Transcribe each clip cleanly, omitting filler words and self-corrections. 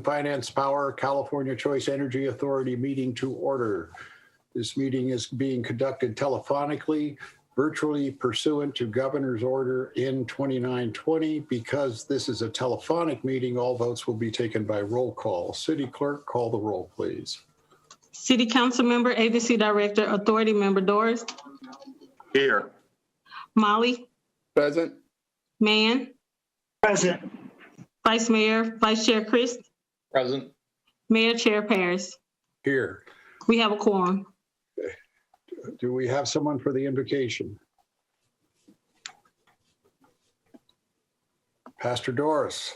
Finance Power California Choice Energy Authority meeting to order. This meeting is being conducted telephonically, virtually pursuant to Governor's Order N 2920. Because this is a telephonic meeting, all votes will be taken by roll call. City Clerk, call the roll, please. City Council Member, Agency Director, Authority Member Doris. Here. Molly. Present. Mann. Present. Vice Mayor, Vice Chair Christ. Present. Mayor Chair Paris. Here. We have a quorum. Do we have someone for the invocation? Pastor Doris,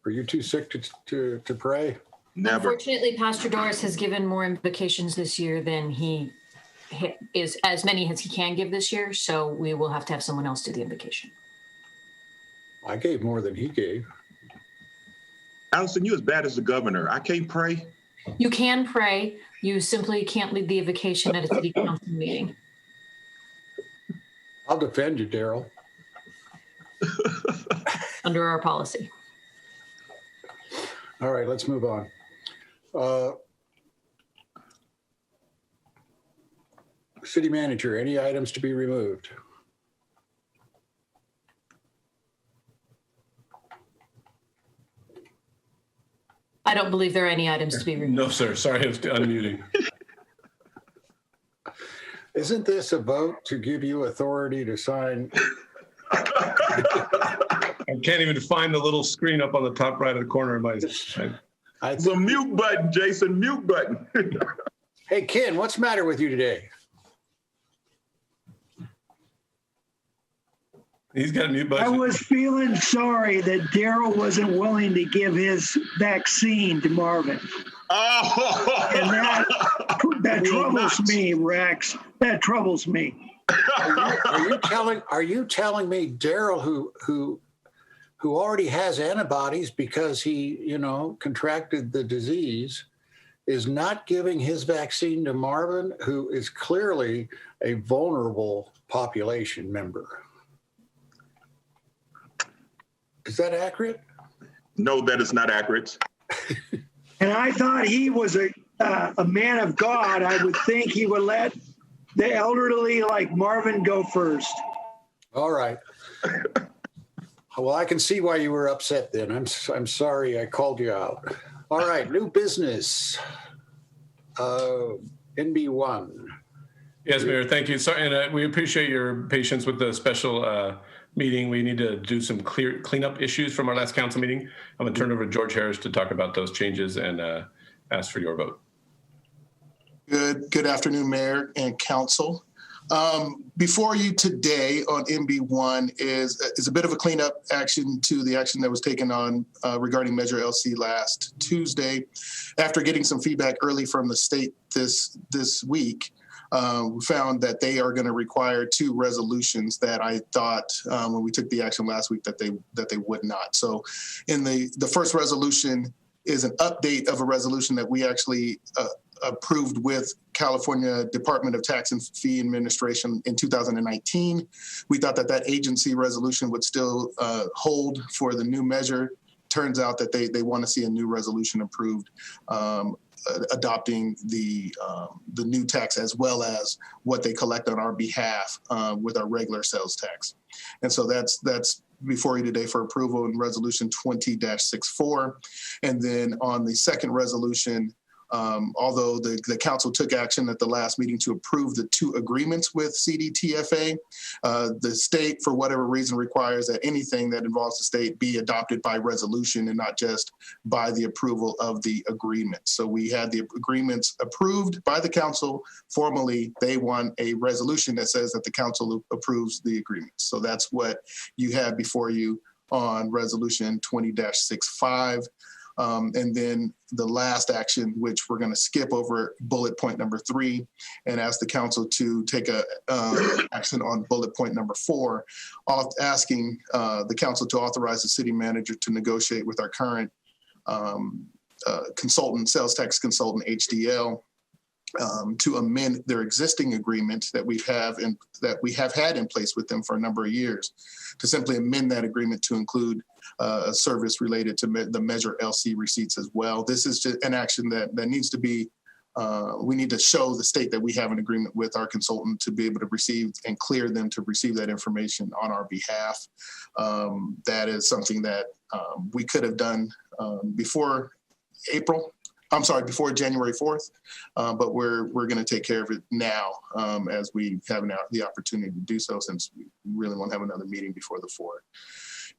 are you too sick to pray? Never. Unfortunately, Pastor Doris has given more invocations this year than he is, as many as he can give this year. So we will have to have someone else do the invocation. I gave more than he gave. Allison, you as bad as the governor. I can't pray. You can pray. You simply can't lead the invocation at a city council meeting. I'll defend you, Daryl. Under our policy. All right, let's move on. City Manager, any items to be removed? I don't believe there are any items to be removed. No, sir. Sorry, I was unmuting. Isn't this a vote to give you authority to sign? I can't even find the little screen up on the top right of the corner of my. It's a mute button, Jason. Mute button. Hey, Ken, what's the matter with you today? He's got a mute button. I was feeling sorry that Daryl wasn't willing to give his vaccine to Marvin. Oh. And that troubles me, Rex. That troubles me. Are you telling me Daryl, who already has antibodies because he, contracted the disease, is not giving his vaccine to Marvin, who is clearly a vulnerable population member? Is that accurate? No, that is not accurate. And I thought he was a man of God. I would think he would let the elderly like Marvin go first. All right. Well, I can see why you were upset then. I'm sorry I called you out. All right, new business. NB1. Yes, Mayor, thank you. Sorry, and we appreciate your patience with the special meeting. We need to do some cleanup issues from our last council meeting. I'm going to turn over to George Harris to talk about those changes and ask for your vote. Good afternoon, Mayor and Council. Before you today on MB1 is a bit of a cleanup action to the action that was taken on regarding Measure LC last Tuesday. After getting some feedback early from the state this week, we found that they are going to require two resolutions that I thought when we took the action last week that they would not. So in the first resolution is an update of a resolution that we actually approved with California Department of Tax and Fee Administration in 2019. We thought that agency resolution would still hold for the new measure. Turns out that they want to see a new resolution approved, adopting the new tax as well as what they collect on our behalf with our regular sales tax. And so that's before you today for approval in resolution 20-64. And then on the second resolution, although the council took action at the last meeting to approve the two agreements with CDTFA, the state, for whatever reason, requires that anything that involves the state be adopted by resolution and not just by the approval of the agreement. So we had the agreements approved by the council. Formally, they want a resolution that says that the council approves the agreements. So that's what you have before you on resolution 20-65. And then the last action, which we're going to skip over bullet point number 3 and ask the council to take a action on bullet point number 4, asking the council to authorize the city manager to negotiate with our current consultant, sales tax consultant, HDL, to amend their existing agreement that we have had in place with them for a number of years, to simply amend that agreement to include a service related to the Measure LC receipts as well. This is just an action that needs to be, we need to show the state that we have an agreement with our consultant to be able to receive and clear them to receive that information on our behalf. That is something that we could have done before January 4th, but we're going to take care of it now as we have the opportunity to do so, since we really won't have another meeting before the 4th.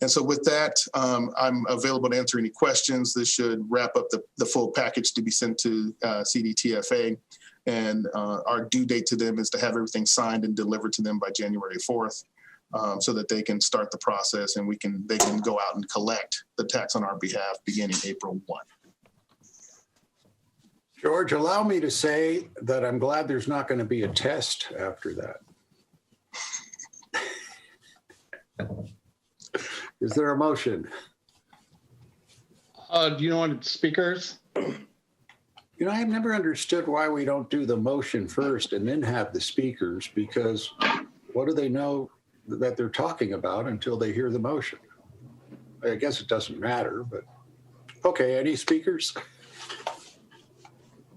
And so with that, I'm available to answer any questions. This should wrap up the full package to be sent to CDTFA. And our due date to them is to have everything signed and delivered to them by January 4th, so that they can start the process and they can go out and collect the tax on our behalf beginning April 1. George, allow me to say that I'm glad there's not going to be a test after that. Is there a motion? Do you want speakers? I've never understood why we don't do the motion first and then have the speakers, because what do they know that they're talking about until they hear the motion? I guess it doesn't matter, but okay, any speakers?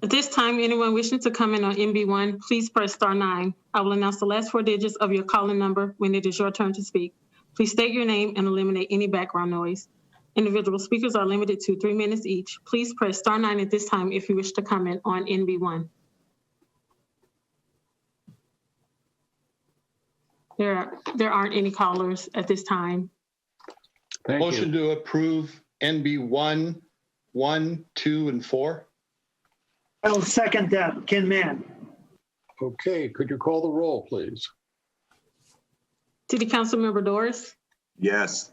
At this time, anyone wishing to comment on NB1, please press *9. I will announce the last 4 digits of your calling number when it is your turn to speak. Please state your name and eliminate any background noise. Individual speakers are limited to 3 minutes each. Please press *9 at this time if you wish to comment on NB1. There aren't any callers at this time. Thank Motion you. to approve NB1, 1, 2, and 4. I'll second that. Ken Mann. Okay, could you call the roll, please? City Council Member Doris, Yes.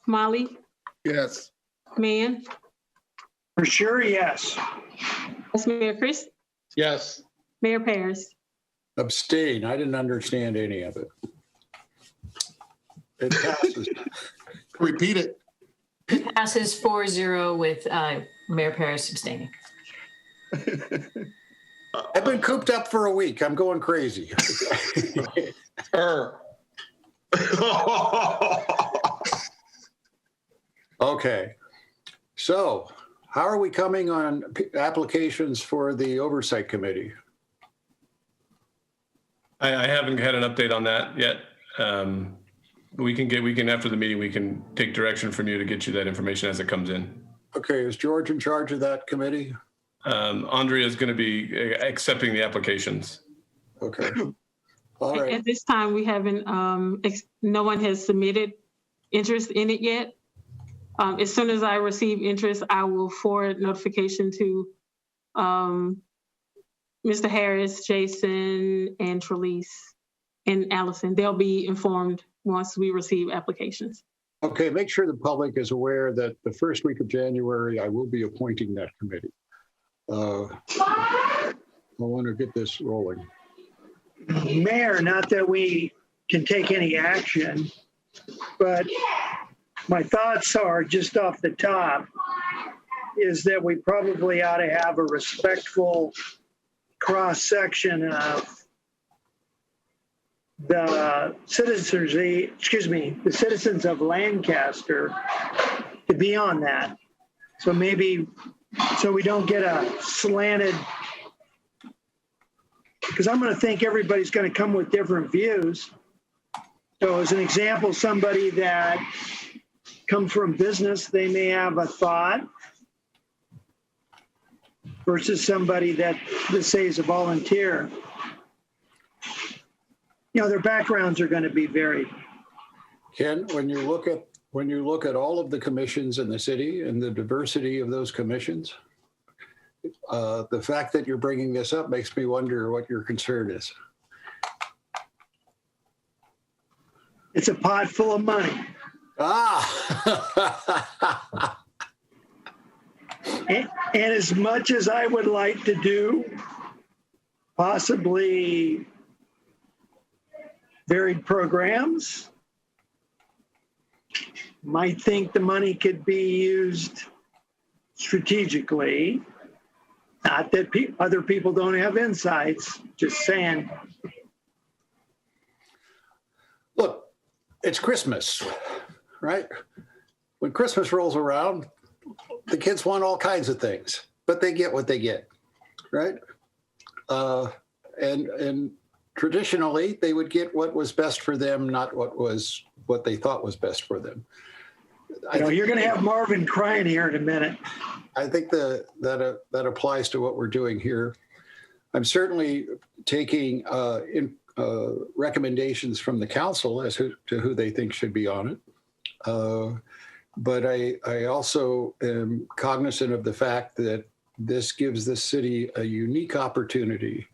Molly, Yes. Mann, For sure, yes. Vice Mayor Chris, Yes. Mayor Paris. Abstain. I didn't understand any of it. It passes. Repeat it. Passes 4-0 with Mayor Paris abstaining. I've been cooped up for a week. I'm going crazy. Okay. So how are we coming on applications for the Oversight Committee? I haven't had an update on that yet. We can after the meeting, we can take direction from you to get you that information as it comes in. Okay, is George in charge of that committee? Andrea is going to be accepting the applications. Okay. All right. At this time, we haven't, no one has submitted interest in it yet. As soon as I receive interest, I will forward notification to Mr. Harris, Jason, and Trelise, and Allison. They'll be informed once we receive applications. Okay, make sure the public is aware that the first week of January, I will be appointing that committee. I want to get this rolling. Mayor, not that we can take any action, but my thoughts are just off the top is that we probably ought to have a respectful cross-section of the citizens of Lancaster to be on that. So maybe, so we don't get a slanted, because I'm going to think everybody's going to come with different views. So as an example, somebody that comes from business, they may have a thought versus somebody that, let's say, is a volunteer. Their backgrounds are going to be varied. Ken, when you look at all of the commissions in the city and the diversity of those commissions, the fact that you're bringing this up makes me wonder what your concern is. It's a pot full of money. And as much as I would like to do possibly varied programs, might think the money could be used strategically Not that other people don't have insights, just saying. Look, it's Christmas, right? When Christmas rolls around, the kids want all kinds of things, but they get what they get, right? And traditionally, they would get what was best for them, not what they thought was best for them. You're going to have Marvin crying here in a minute. I think that applies to what we're doing here. I'm certainly taking recommendations from the council as to who they think should be on it. But I also am cognizant of the fact that this gives the city a unique opportunity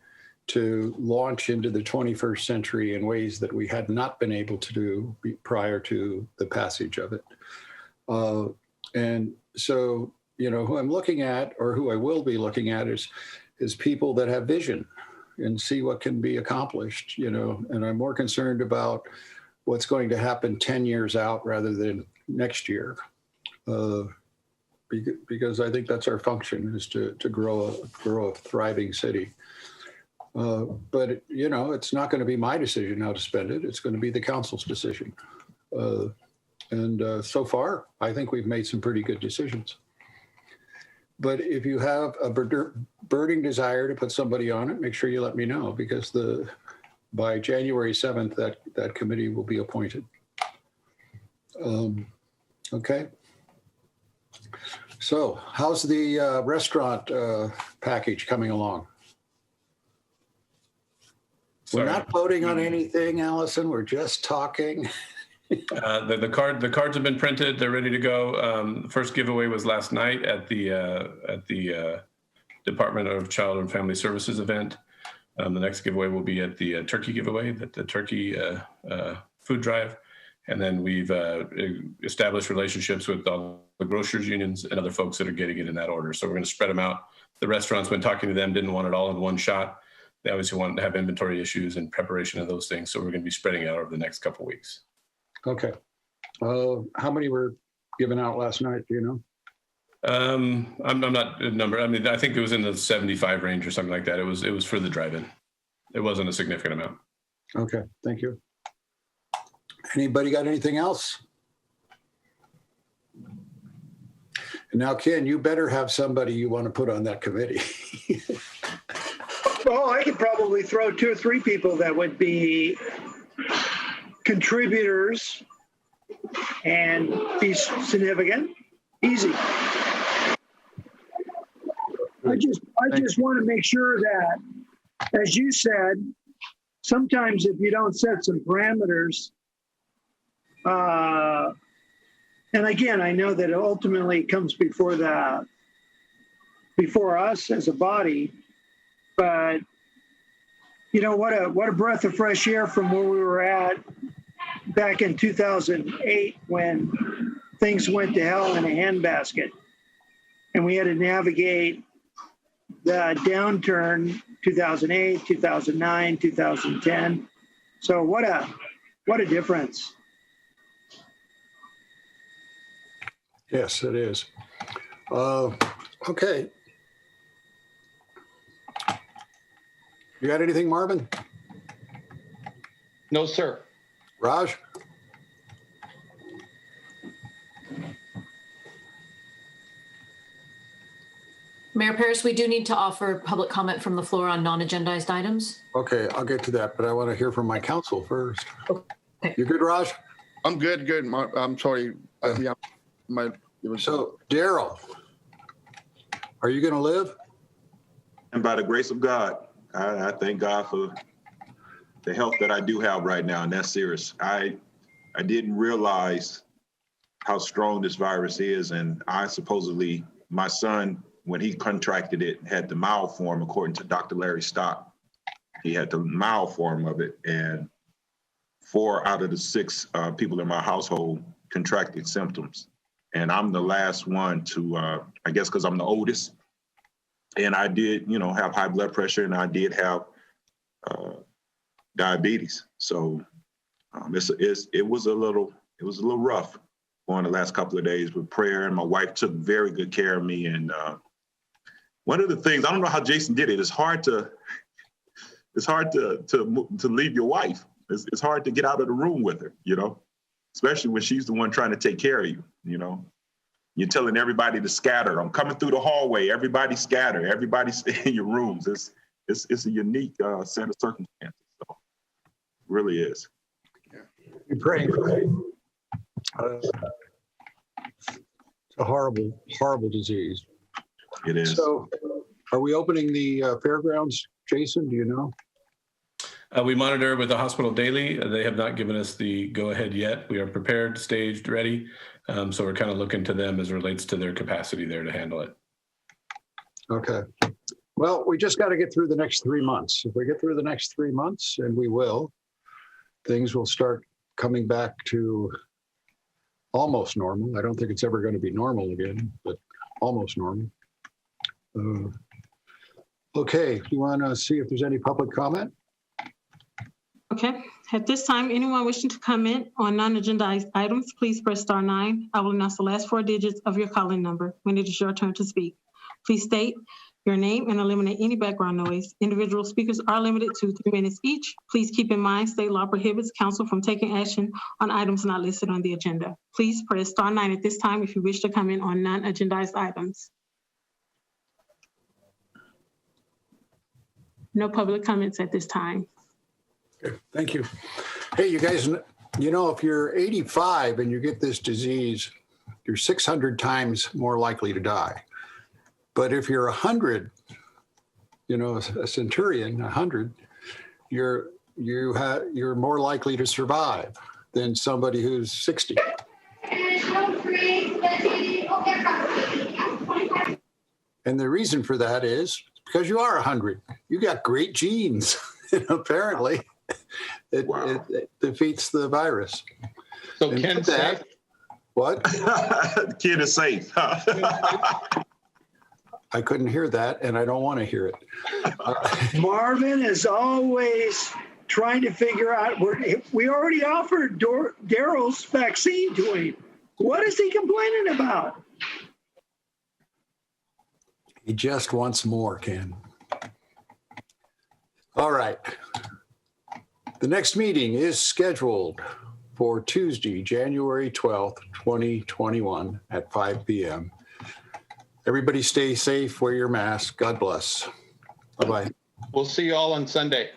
to launch into the 21st century in ways that we had not been able to do prior to the passage of it. And so, who I'm looking at, or who I will be looking at, is people that have vision and see what can be accomplished, and I'm more concerned about what's going to happen 10 years out rather than next year. Because I think that's our function, is to grow a thriving city. But it's not going to be my decision how to spend it. It's going to be the council's decision. And so far, I think we've made some pretty good decisions. But if you have a burning desire to put somebody on it, make sure you let me know, because by January 7th, that committee will be appointed. Okay. So how's the restaurant package coming along? Sorry. We're not voting on anything, Allison. We're just talking. The cards have been printed. They're ready to go. The first giveaway was last night at the Department of Child and Family Services event. The next giveaway will be at the turkey giveaway, the turkey food drive. And then we've established relationships with all the grocers unions and other folks that are getting it in that order. So we're going to spread them out. The restaurants, when talking to them, didn't want it all in one shot. They obviously want to have inventory issues and preparation of those things. So we're going to be spreading it out over the next couple of weeks. Okay. How many were given out last night? Do you know? I'm not a number. I mean, I think it was in the 75 range or something like that. It was for the drive-in. It wasn't a significant amount. Okay. Thank you. Anybody got anything else? And now, Ken, you better have somebody you want to put on that committee. Well, I could probably throw 2 or 3 people that would be contributors and be significant. Easy. I just want to make sure that, as you said, sometimes if you don't set some parameters, and again, I know that it ultimately comes before us as a body, but what a breath of fresh air from where we were at back in 2008 when things went to hell in a handbasket, and we had to navigate the downturn 2008, 2009, 2010. So what a difference. Yes, it is. Okay. You got anything, Marvin? No, sir. Raj? Mayor Paris, we do need to offer public comment from the floor on non-agendized items. Okay, I'll get to that, but I want to hear from my council first. Okay. You good, Raj? I'm good. I'm sorry. So, Daryl, are you going to live? And by the grace of God, I thank God for the health that I do have right now, and that's serious. I didn't realize how strong this virus is, and my son, when he contracted it, had the mild form, according to Dr. Larry Stock. He had the mild form of it, and 4 out of the 6 people in my household contracted symptoms. And I'm the last one to, I guess because I'm the oldest, and I did, have high blood pressure, and I did have diabetes. So it was a little rough going the last couple of days with prayer, and my wife took very good care of me, and one of the things, I don't know how Jason did it. It's hard to leave your wife. It's hard to get out of the room with her, you know, especially when she's the one trying to take care of you, you know. You're telling everybody to scatter. I'm coming through the hallway. Everybody scatter. Everybody stay in your rooms. It's a unique set of circumstances. So it really is. We pray. It's a horrible, horrible disease. It is. So are we opening the fairgrounds, Jason? Do you know? We monitor with the hospital daily. They have not given us the go-ahead yet. We are prepared, staged, ready. So we're kind of looking to them as it relates to their capacity there to handle it. Okay. Well, we just got to get through the next 3 months. If we get through the next 3 months, and we will, things will start coming back to almost normal. I don't think it's ever going to be normal again, but almost normal. Okay, you want to see if there's any public comment? Okay, at this time, anyone wishing to comment on non-agendized items, please press star 9. I will announce the last 4 digits of your calling number when it is your turn to speak. Please state your name and eliminate any background noise. Individual speakers are limited to 3 minutes each. Please keep in mind, state law prohibits council from taking action on items not listed on the agenda. Please press star 9 at this time if you wish to comment on non-agendized items. No public comments at this time. Okay, thank you. Hey, you guys, you know, if you're 85 and you get this disease, you're 600 times more likely to die. But if you're 100, you know, a centurion, 100, you're more likely to survive than somebody who's 60. And the reason for that is because you are 100. You got great genes, apparently. It defeats the virus. So And Ken's that, safe? what? The kid is safe. I couldn't hear that, and I don't want to hear it. Marvin is always trying to figure out, we already offered Daryl's vaccine to him. What is he complaining about? He just wants more, Ken. All right. The next meeting is scheduled for Tuesday, January 12th, 2021 at 5 p.m. Everybody stay safe, wear your mask. God bless. Bye-bye. We'll see you all on Sunday.